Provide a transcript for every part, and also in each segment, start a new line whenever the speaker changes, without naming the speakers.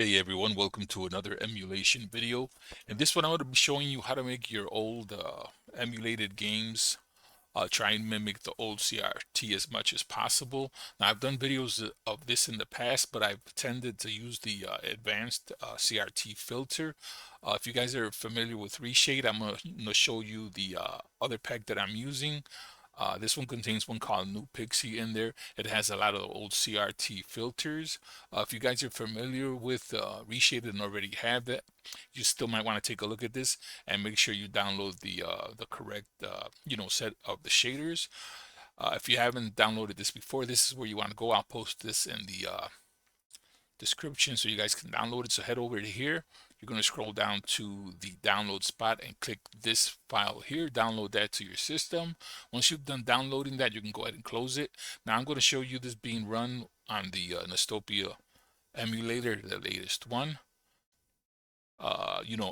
Hey everyone, welcome to another emulation video. In this one, I'm going to be showing you how to make your old emulated games try and mimic the old CRT as much as possible. Now, I've done videos of this in the past, but I've tended to use the advanced CRT filter. If you guys are familiar with Reshade, I'm going to show you the other pack that I'm using. This one contains one called New Pixie in there. It has a lot of old CRT filters. If you guys are familiar with Reshade and already have that, you still might want to take a look at this and make sure you download the correct set of the shaders. If you haven't downloaded this before, this is where you want to go. I'll post this in the description so you guys can download it. So head over to here. You're going to scroll down to the download spot and click this file here. Download that to your system. Once you've done downloading that, you can go ahead and close it. Now I'm going to show you this being run on the Nestopia Emulator, the latest one.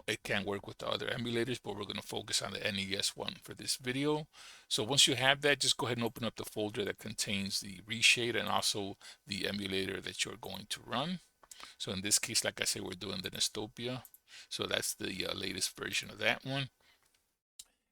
It can work with the other emulators, but we're going to focus on the NES one for this video. So once you have that, just go ahead and open up the folder that contains the Reshade and also the emulator that you're going to run. So in this case, like I say, we're doing the Nestopia. So that's the latest version of that one.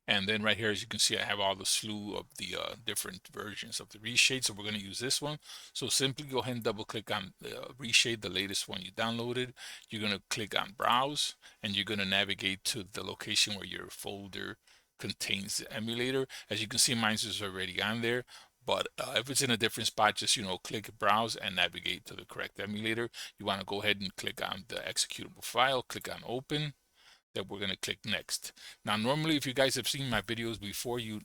And then right here, as you can see, I have all the slew of the different versions of the Reshade. So we're going to use this one. So simply go ahead and double click on the Reshade, the latest one you downloaded. You're going to click on Browse, and you're going to navigate to the location where your folder contains the emulator. As you can see, mine is already on there. But if it's in a different spot, just click Browse and navigate to the correct emulator. You want to go ahead and click on the executable file, click on Open. That we're going to click next. Now, normally, if you guys have seen my videos before, you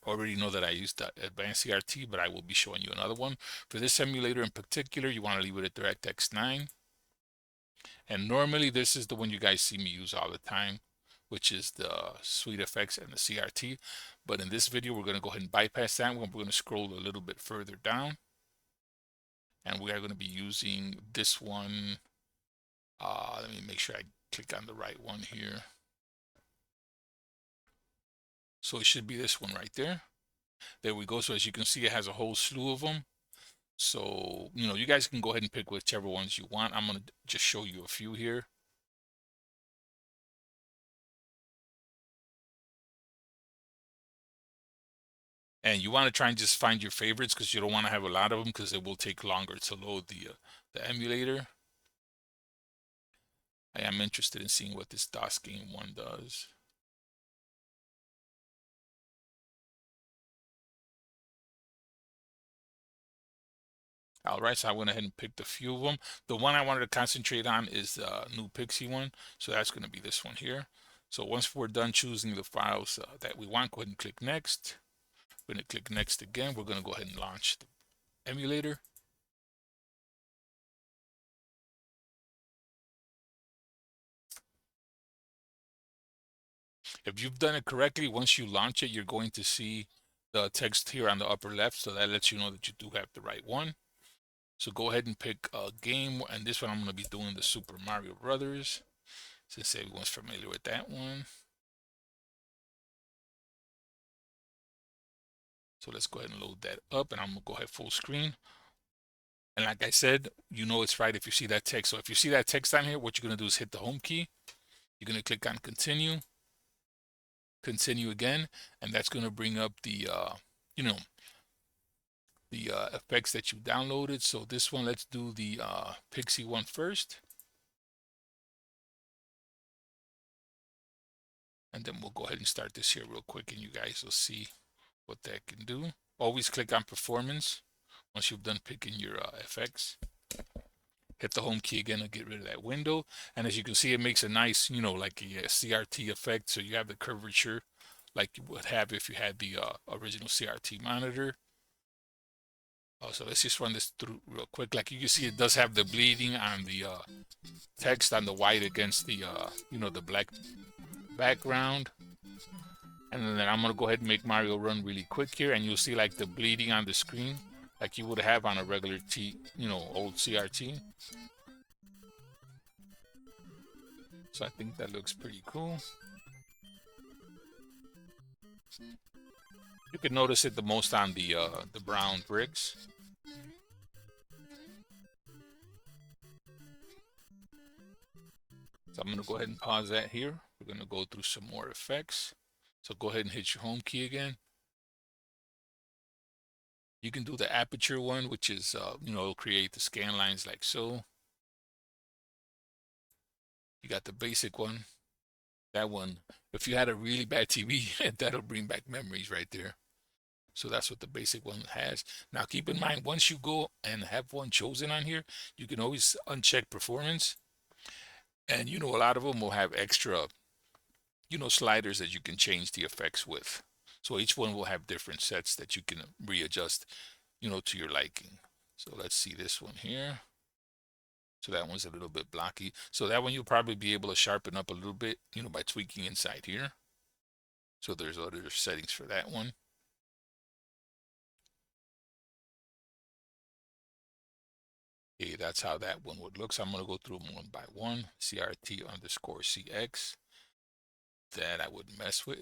already know that I use the advanced CRT, but I will be showing you another one. For this emulator in particular, you want to leave it at DirectX 9. And normally, this is the one you guys see me use all the time, which is the SweetFX and the CRT. But in this video, we're going to go ahead and bypass that one. We're going to scroll a little bit further down. And we are going to be using this one. Let me make sure I click on the right one here. So it should be this one right there. There we go. So as you can see, it has a whole slew of them. So, you guys can go ahead and pick whichever ones you want. I'm going to just show you a few here. And you want to try and just find your favorites because you don't want to have a lot of them because it will take longer to load the emulator. I am interested in seeing what this DOS game one does. All right, so I went ahead and picked a few of them. The one I wanted to concentrate on is the New Pixie one. So that's going to be this one here. So once we're done choosing the files that we want, go ahead and click Next. We're going to click Next again. We're going to go ahead and launch the emulator. If you've done it correctly, once you launch it, you're going to see the text here on the upper left. So that lets you know that you do have the right one. So go ahead and pick a game, and this one I'm going to be doing the Super Mario Brothers, since everyone's familiar with that one. So let's go ahead and load that up, and I'm going to go ahead full screen. And like I said, you know it's right if you see that text. So if you see that text on here, what you're going to do is hit the home key. You're going to click on Continue, Continue again, and that's going to bring up the, effects that you downloaded. So this one, let's do the Pixie one first. And then we'll go ahead and start this here real quick, and you guys will see what that can do. Always click on Performance once you've done picking your effects. Hit the home key again to get rid of that window. And as you can see, it makes a nice, like a CRT effect. So you have the curvature like you would have if you had the original CRT monitor. So let's just run this through real quick. Like you can see, it does have the bleeding on the text on the white against the, the black background. And then I'm going to go ahead and make Mario run really quick here. And you'll see like the bleeding on the screen like you would have on a regular old CRT. So I think that looks pretty cool. You can notice it the most on the brown bricks. So I'm going to go ahead and pause that here. We're going to go through some more effects. So go ahead and hit your home key again. You can do the aperture one, which is, it'll create the scan lines like so. You got the basic one. That one, if you had a really bad TV, that'll bring back memories right there. So that's what the basic one has. Now keep in mind, once you go and have one chosen on here, you can always uncheck performance. And a lot of them will have extra, sliders that you can change the effects with. So each one will have different sets that you can readjust, to your liking. So let's see this one here. So that one's a little bit blocky. So that one you'll probably be able to sharpen up a little bit, by tweaking inside here. So there's other settings for that one. Okay, that's how that one would look. So I'm going to go through them one by one. CRT_CX. That I wouldn't mess with.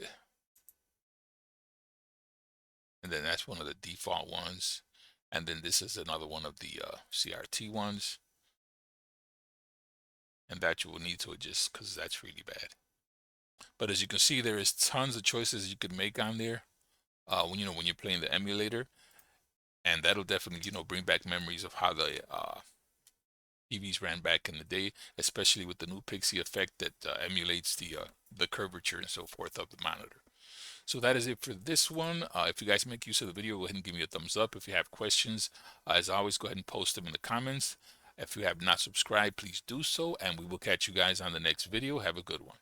And then that's one of the default ones. And then this is another one of the CRT ones. And that you will need to adjust because that's really bad. But as you can see, there is tons of choices you could make on there when you're playing the emulator. And that'll definitely, bring back memories of how the TVs ran back in the day, especially with the new pixie effect that emulates the curvature and so forth of the monitor. So that is it for this one. If you guys make use of the video, go ahead and give me a thumbs up. If you have questions, as always, go ahead and post them in the comments. If you have not subscribed, please do so, and we will catch you guys on the next video. Have a good one.